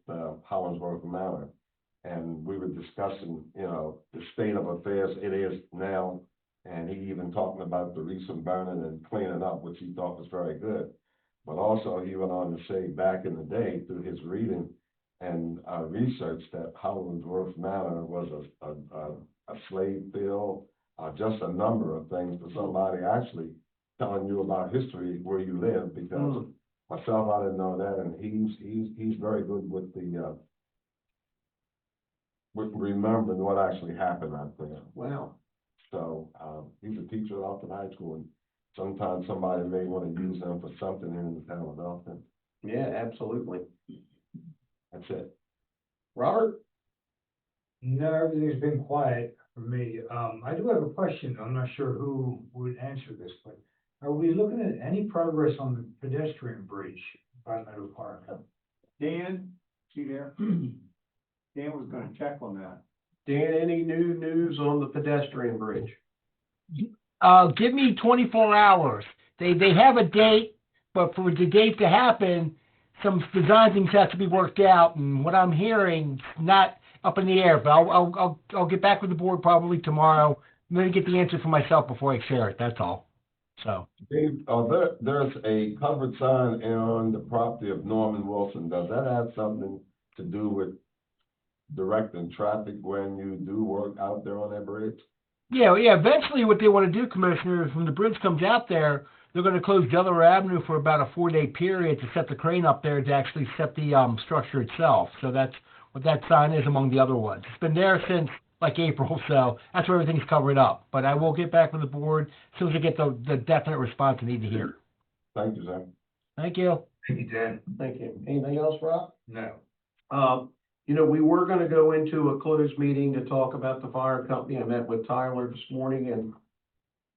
Hollingsworth Manor. And we were discussing, the state of affairs it is now. And he even talking about the recent burning and cleaning up, which he thought was very good. But also he went on to say back in the day through his reading and research that Hollingsworth Manor was a slave field, just a number of things for somebody actually telling you about history where you live, because myself, I didn't know that. And he's very good with with remembering what actually happened out there. Wow. So he's a teacher at Elkton High School, and sometimes somebody may want to use him for something here in the town of Elkton. Yeah, absolutely. That's it. Robert? No, everything's been quiet. from me. I do have a question. I'm not sure who would answer this, but are we looking at any progress on the pedestrian bridge by Meadow Park? Dan, see there? Dan was gonna check on that. Dan, any new news on the pedestrian bridge? Give me 24 hours. They have a date, but for the date to happen, some design things have to be worked out, and what I'm hearing, not up in the air, but I'll get back with the board probably tomorrow. I'm gonna get the answer for myself before I share it, that's all. So, Dave, there's a covered sign on the property of Norman Wilson. Does that have something to do with directing traffic when you do work out there on that bridge? yeah, eventually what they wanna do, Commissioner, is when the bridge comes out there, they're gonna close Delaware Avenue for about a 4-day period to set the crane up there to actually set the, structure itself. So that's what that sign is among the other ones. It's been there since like April, so that's where everything's covered up. But I will get back with the board as soon as I get the definite response I need to hear. Thank you, sir. Thank you. Thank you, Dan. Thank you. Anything else, Rob? No. You know, we were gonna go into a closed meeting to talk about the fire company. I met with Tyler this morning, and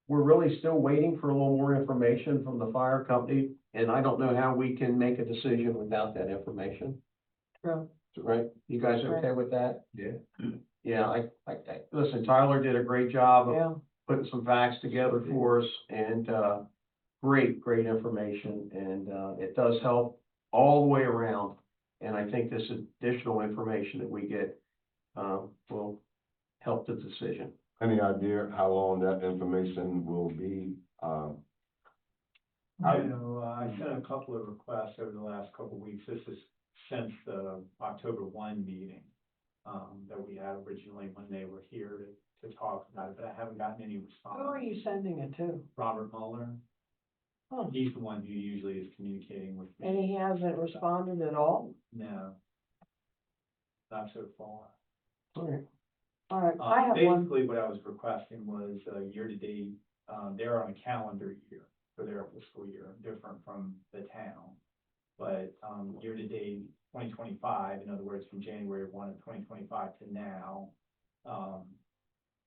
we're really still waiting for a little more information from the fire company, and I don't know how we can make a decision without that information. True. Right? You guys Right. okay with that? Yeah. Yeah, listen, Tyler did a great job of Yeah, putting some facts together for us, and, great information, and, it does help all the way around. And I think this additional information that we get, will help the decision. Any idea how long that information will be? I know, I sent a couple of requests over the last couple of weeks. This is since the October 1 meeting that we had originally when they were here to talk about it, but I haven't gotten any response. who are you sending it to? Robert Mueller, Oh, he's the one who usually is communicating with me. and he hasn't responded at all? No. Not so far. All right. All right, I have one. Basically, what I was requesting was, year-to-date, they're on a calendar year for their fiscal year, different from the town. But, year-to-date, 2025, in other words, from January 1 of 2025 to now,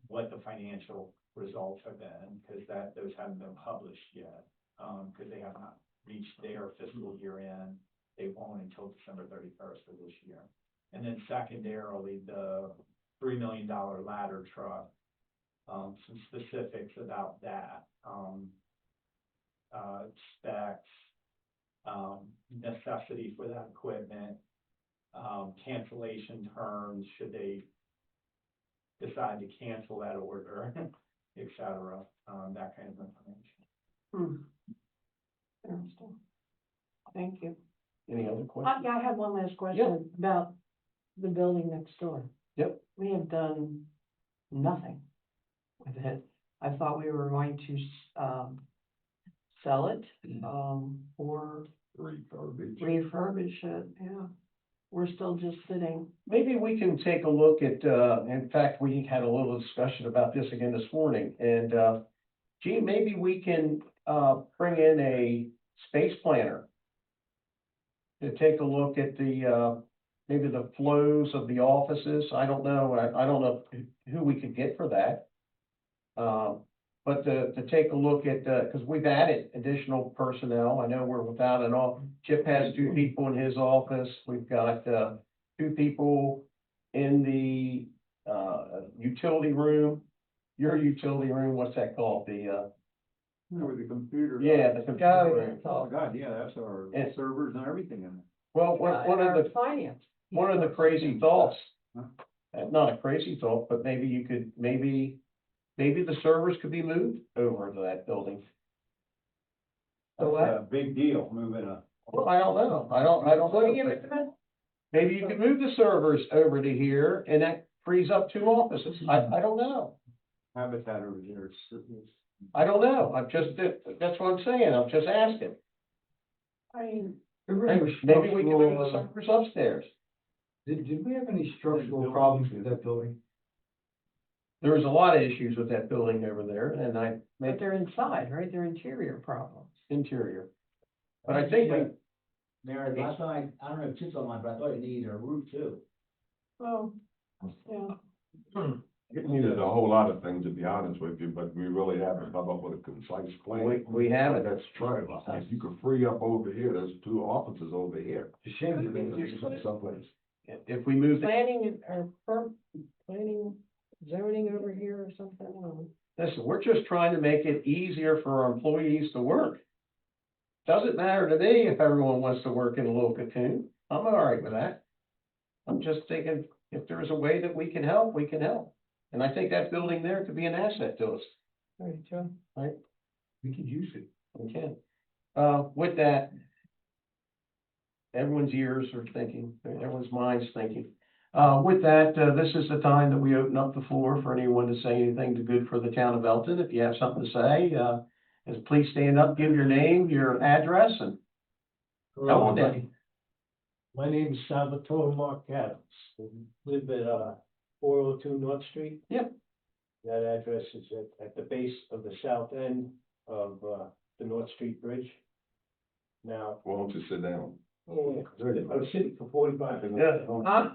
what the financial results have been, because those haven't been published yet, because they have not reached their fiscal year end. They won't until December 31st of this year. And then secondarily, the $3 million ladder truck, some specifics about that, specs, necessity for that equipment, cancellation terms, should they decide to cancel that order, et cetera, that kind of information. Interesting. Thank you. Any other questions? Yeah, I had one last question about the building next door. Yep. We have done nothing with it. I thought we were going to, sell it, or refurbish it, yeah. We're still just sitting. Maybe we can take a look at, in fact, we had a little discussion about this again this morning, and, gee, maybe we can, bring in a space planner to take a look at the, maybe the flows of the offices. I don't know, I don't know who we could get for that. But to take a look at, because we've added additional personnel. I know we're without an Chip has 2 people in his office. We've got, 2 people in the, utility room. Your utility room, what's that called? The, With the computer. yeah, the computer room. Oh, God, yeah, that's our And- servers and everything in there. Well, one of the Finance. crazy thoughts, Huh? not a crazy thought, but maybe you could, maybe the servers could be moved over to that building. That's a big deal, moving a. Well, I don't know. I don't know. recommend? Maybe you could move the servers over to here and that frees up 2 offices. I don't know. Habitat over there. I don't know. That's what I'm saying. I'm just asking. I mean, Maybe we can move the servers upstairs. Did we have any structural problems with that building? There's a lot of issues with that building over there, and but make they're inside, right? They're interior problems. interior. But I think Mary, last night, I don't know if Chip's online, but I thought it needed a roof too. Oh, yeah. It needed a whole lot of things, to be honest with you, but we really haven't come up with a concise plan. We haven't. That's true. If you could free up over here, there's 2 offices over here. Someplace. If we move, Planning planning, zoning over here or something, I don't know. listen, we're just trying to make it easier for our employees to work. Doesn't matter to me if everyone wants to work in a little cocoon. I'm all right with that. I'm just thinking, if there's a way that we can help, we can help. And I think that building there could be an asset to us. All right, Joe. We could use it. We can. With that, everyone's ears are thinking, everyone's mind's thinking. With that, this is the time that we open up the floor for anyone to say anything to good for the town of Elkton. If you have something to say, please stand up, give your name, your address, and come on down. My name is Salvatore Mark Adams. Live at, 402 North Street. Yep. That address is at the base of the south end of, the North Street Bridge. Now, Why don't you sit down? I was sitting for 45 minutes. Huh?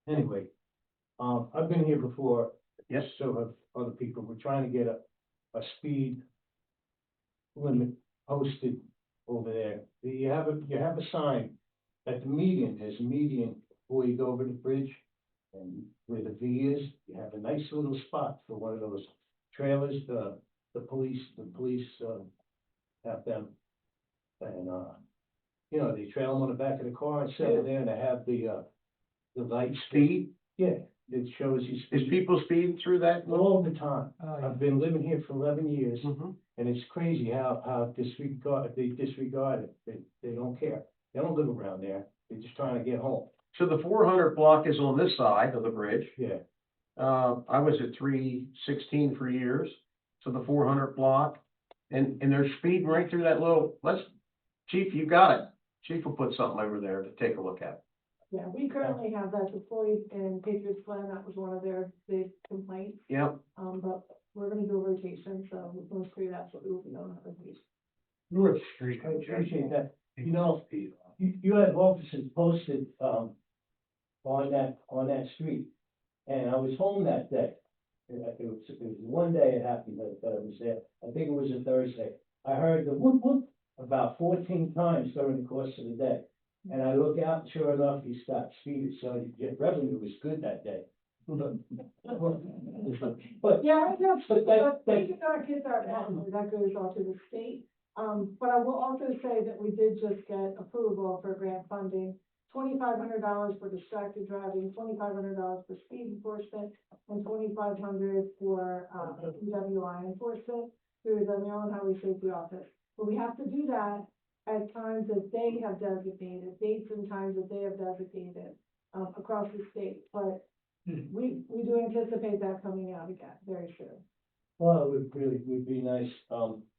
Anyway, I've been here before. Yes. So have other people. We're trying to get a speed limit posted over there. You have a sign at the median, there's a median before you go over the bridge. And where the V is, you have a nice little spot for one of those trailers, the police have them. And, you know, they trail them on the back of the car and set it there, and they have the light Speed? Yeah, it shows you Is speed people speeding through that? all the time. Oh, yeah. I've been living here for 11 years. Mhm. And it's crazy how they disregard it. They don't care. They don't live around there. They're just trying to get home. So the 400 block is on this side of the bridge. Yeah. I was at 316 for years, so the 400 block, and they're speeding right through that little, Chief, you got it. Chief will put something over there to take a look at. Yeah, we currently have that deployed in Patriots Glen, that was one of their big complaints, Yep, but we're gonna do a rotation, so most three, that's what we will be doing, that rotation. North Street. I appreciate that. You know, you have officers posted, on that street. And I was home that day. It was one day it happened that I was there. I think it was a Thursday. I heard the whoop whoop about 14 times during the course of the day. And I look out, and sure enough, he stopped speeding, so your revenue was good that day. But, Yeah, I know, But but you know, our kids are happy, that goes off to the state. But I will also say that we did just get approval for grant funding, $2,500 for distracted driving, $2,500 for speed enforcement, and $2,500 for, DWI enforcement through the Maryland Highway Safety Office. But we have to do that at times that they have designated, dates and times that they have designated, across the state. But we do anticipate that coming out again very soon. Well, it would be nice,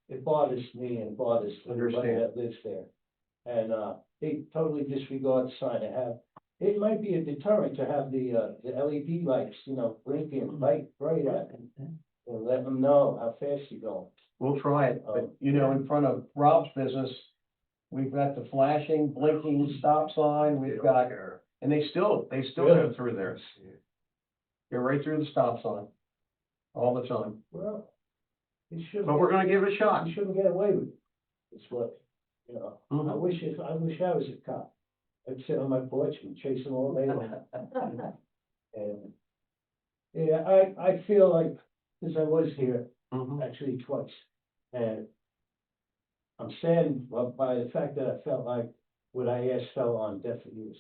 it bothers me and bothers everybody that lives there. And, they totally disregard the sign they have. It might be a deterrent to have the LED lights, you know, blinking bright at them. And let them know how fast you're going. we'll try it, but you know, in front of Rob's business, we've got the flashing, blinking stop sign, we've got, and they still go through there. Go right through the stop sign, all the time. Well, you shouldn't. But we're gonna give it a shot. You shouldn't get away with it. It's what, you know, I Mhm. wish I was a cop. I'd sit on my porch and chase them all day long. And, yeah, I feel like, because I was here Mhm. actually twice, and I'm saddened by the fact that I felt like what I asked fell on deaf ears.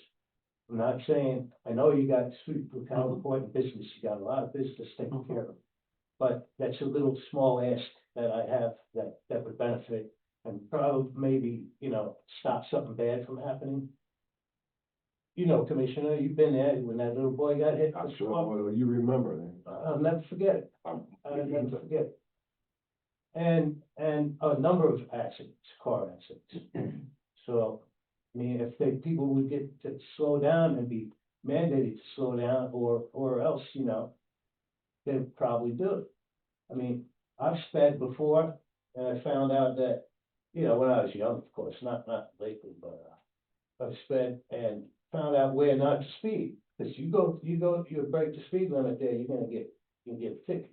I'm not saying, I know you got how important business, you got a lot of business taken care of. But that's a little small ask that I have that would benefit and probably maybe, you know, stop something bad from happening. You know, Commissioner, you've been there when that little boy got hit. I'm sure, well, you remember that. I'll never forget it. I'll never forget it. And a number of accidents, car accidents. So, I mean, if people would get to slow down and be mandated to slow down, or else, you know, they'd probably do it. I mean, I've sped before, and I found out that, you know, when I was young, of course, not lately, but, I've sped and found out where not to speed. Cause you break the speed limit there, you can get a ticket.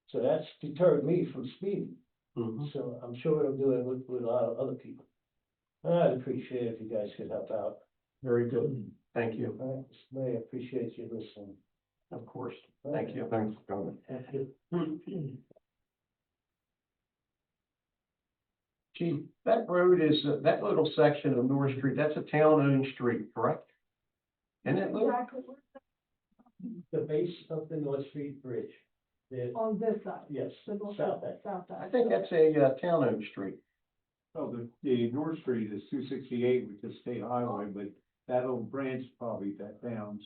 So that's deterred me from speeding, Mhm. so I'm sure it'll do it with a lot of other people. I'd appreciate it if you guys could help out. Very good. Thank you. I appreciate you listening. Of course. Thank you. Thanks for coming. Thank you. Chief, that road is, that little section of North Street, that's a town-owned street, correct? Isn't it, Lou? Exactly, The base of the North Street Bridge. on this side. Yes, The north south side, end. south I side. think that's a, town-owned street. Oh, the North Street is 268, which is state highway, but that little branch probably that downs.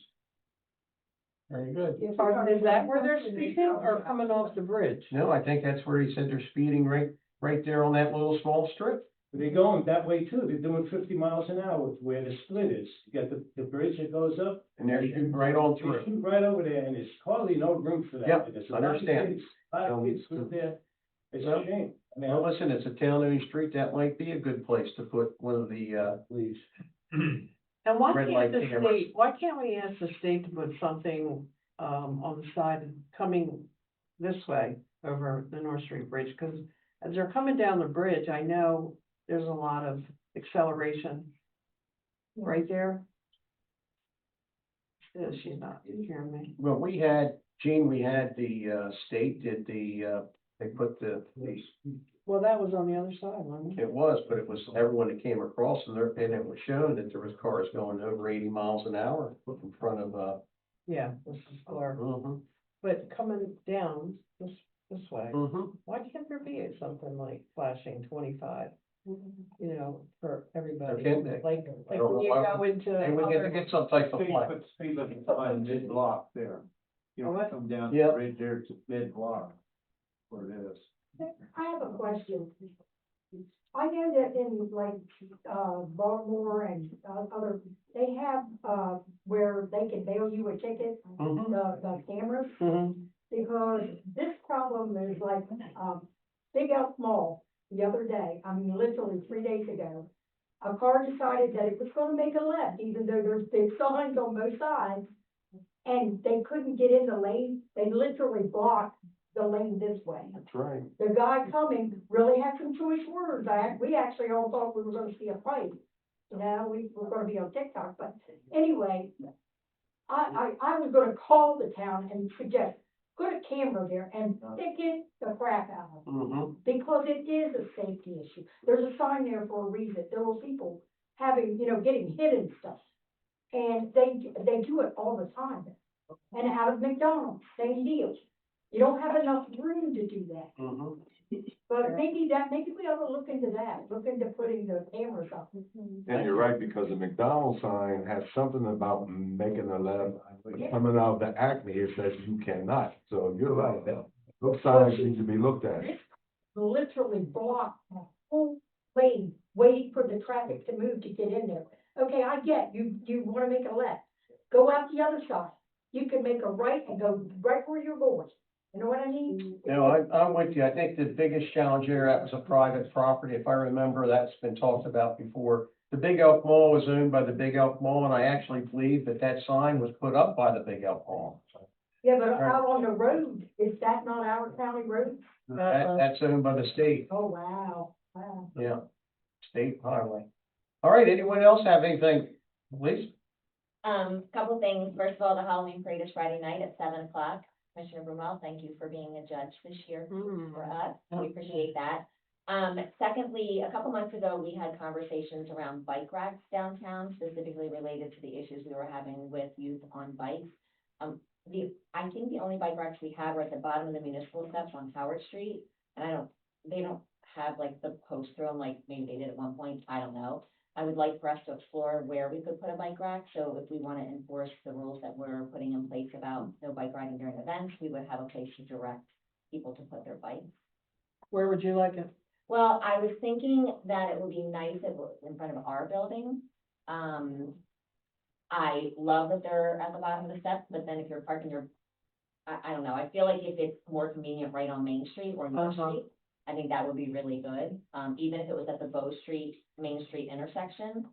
Very good. Yes, Is that where they're speeding or coming off the bridge? No, I think that's where he said they're speeding right there on that little small strip. They're going that way too, they're doing 50 miles an hour where the split is. You got the bridge that goes up. And they're shooting right on They through. shoot right over there and there's hardly no room for that. Yep, And there's a lot of understand. kids, a lot of kids through there. It's a shame. I mean, Well, listen, it's a town-owned street, that might be a good place to put one of the, please. And why Red can't light the cameras. state, why can't we ask the state to put something, on the side coming this way over the North Street Bridge? Cause as they're coming down the bridge, I know there's a lot of acceleration right there. She's not hearing me. well, we had the, state did they put the, Well, that was on the other side, wasn't it? it was, but it was everyone that came across and and it was shown that there was cars going over 80 miles an hour in front of, Yeah, this is Clark. mhm, But coming down this way, mhm. why can't there be something like flashing 25? You know, for everybody, There can be. like I don't when you know why go into. They would get to other- get some type of State, flag. but speed limit sign mid-block there. You know, What? come down Yeah. the bridge there, it's mid-block. What it is. I have a question. I know that in like, Baltimore and other, they have, where they can mail you a ticket, Mhm. the cameras. Mhm. Because this problem is like, Big Elk Mall the other day, I mean, literally 3 days ago. A car decided that it was gonna make a left, even though there's big signs on both sides. And they couldn't get in the lane, they literally blocked the lane this way. That's right. The guy coming really had some choice words. We actually all thought we were gonna see a fight. You know, we were gonna be on TikTok, but anyway, I was gonna call the town and suggest, put a camera there and ticket the crap out of it. Mhm. Because it is a safety issue. There's a sign there for a reason. There were people having, getting hit and stuff. And they do it all the time. And out of McDonald's, same deal. You don't have enough room to do that. Mhm. But maybe we ought to look into that, look into putting the cameras up. And you're right, because the McDonald's sign has something about making a left, but coming out of the Acme, it says you cannot, so you're right, those signs need to be looked at. Literally block the whole lane, waiting for the traffic to move to get in there. Okay, I get, you wanna make a left, go out the other side. You can make a right and go right where you're going. You know what I mean? No, I'm with you. I think the biggest challenge there, that was a private property, if I remember, that's been talked about before. The Big Elk Mall was owned by the Big Elk Mall, and I actually believe that sign was put up by the Big Elk Mall. Yeah, but out on the road, is that not our county road? That's owned by the state, Oh, wow. yeah, state highway. All right, anyone else have anything, please? Couple things. First of all, the Halloween parade is Friday night at 7 o'clock. Commissioner Brumell, thank you for being a judge this year for us. We appreciate that. Secondly, a couple months ago, we had conversations around bike racks downtown, specifically related to the issues we were having with youth on bikes. I think the only bike racks we have are at the bottom of the municipal steps on Howard Street, and they don't have like the post through them like maybe they did at one point. I don't know. I would like for us to explore where we could put a bike rack, so if we want to enforce the rules that we're putting in place about no bike riding during events, we would have a place to direct people to put their bikes. Where would you like it? Well, I was thinking that it would be nice if it was in front of our building. I love that they're at the bottom of the steps, but then if you're parking I don't know, I feel like if it's more convenient right on Main Street or North Street, I think that would be really good. Even if it was at the Bow Street, Main Street intersection,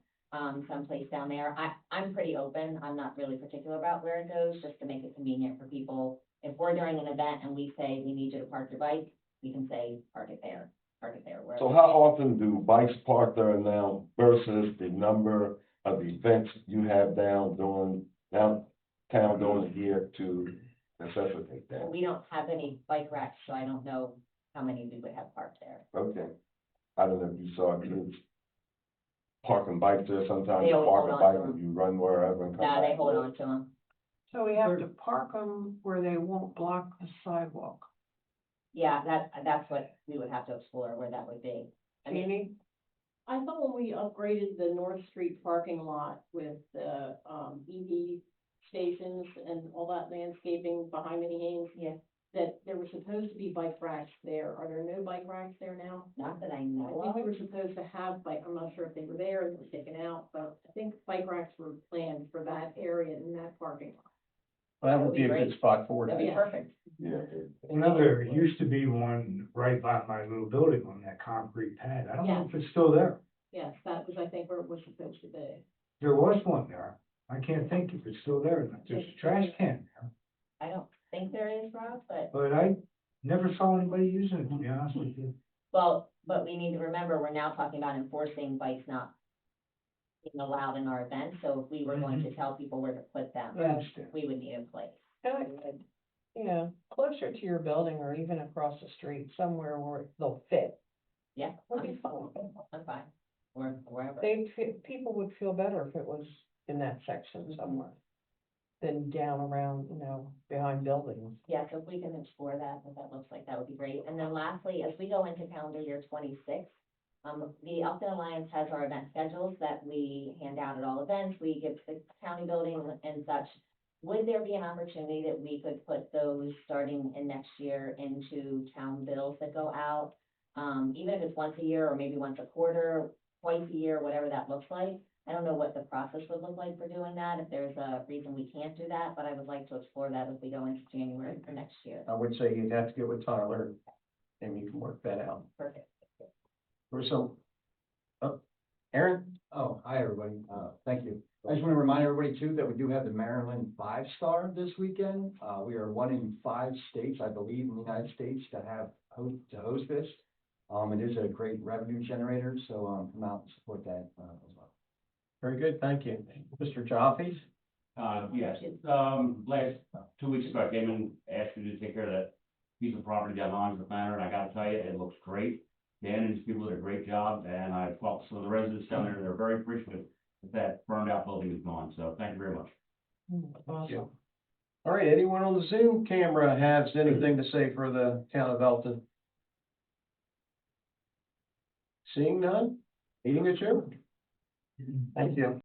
someplace down there. I'm pretty open. I'm not really particular about where it goes, just to make it convenient for people. If we're during an event and we say, we need you to park your bike, we can say, park it there, wherever. So how often do bikes park there now versus the number of events you have downtown during the year to necessitate that? We don't have any bike racks, so I don't know how many we would have parked there. Okay. I don't know if you saw kids parking bikes there. Sometimes They you always park a hold bike on to and you run wherever and come back. Yeah, they hold on to them. So we have to park them where they won't block the sidewalk. Yeah, that's what we would have to explore, where that would be. I mean, Jeannie? I thought when we upgraded the North Street parking lot with the, EV stations and all that landscaping behind Minnie Haynes, yeah, that there were supposed to be bike racks there. Are there no bike racks there now? not that I I know think we of. were supposed to have I'm not sure if they were there and they were taken out, but I think bike racks were planned for that area in that parking lot. That would be a good spot for That'd be that. perfect. Yeah. Another, used to be one right by my little building on that concrete pad. I don't know Yeah. if it's still there. Yes, that was, I think, where it was supposed to be. There was one there. I can't think if it's still there or not. There's a trash can there, I don't think there is, Rob, but, but I never saw anybody using it, to be honest with you. well, but we need to remember, we're now talking about enforcing bikes not being allowed in our event, so if we were going to tell people where to put them, I understand. we would need a place. Yeah, closer to your building or even across the street, somewhere where they'll fit. Yeah, Would be fine. I'm fine, or wherever. People would feel better if it was in that section somewhere than down around, behind buildings. Yeah, so if we can explore that, what that looks like, that would be great. And then lastly, as we go into calendar year 26, the Elkton Alliance has our event schedules that we hand out at all events. We give to the county building and such. Would there be an opportunity that we could put those starting in next year into town bills that go out? Even if it's once a year or maybe once a quarter, twice a year, whatever that looks like. I don't know what the process would look like for doing that, if there's a reason we can't do that, but I would like to explore that as we go into January for next year. I would say you'd have to get with Tyler and you can work that out. Perfect. Or so, Aaron? Oh, hi, everybody. Thank you. I just want to remind everybody too, that we do have the Maryland 5-Star this weekend. We are one in 5 states, I believe, in the United States to host this. It is a great revenue generator, so, come out and support that, as well. Very good, thank you. Mr. Jaffe? Yes, last 2 weeks ago, I came and asked you to take care of that piece of property down on the manor, and I gotta tell you, it looks great. Dan and his people did a great job, and I talked to some of the residents down there, they're very appreciative that that burned out building is gone, so thank you very much. Awesome. All right, anyone on the Zoom camera has anything to say for the town of Elkton? Seeing none, meeting adjourned. Thank you.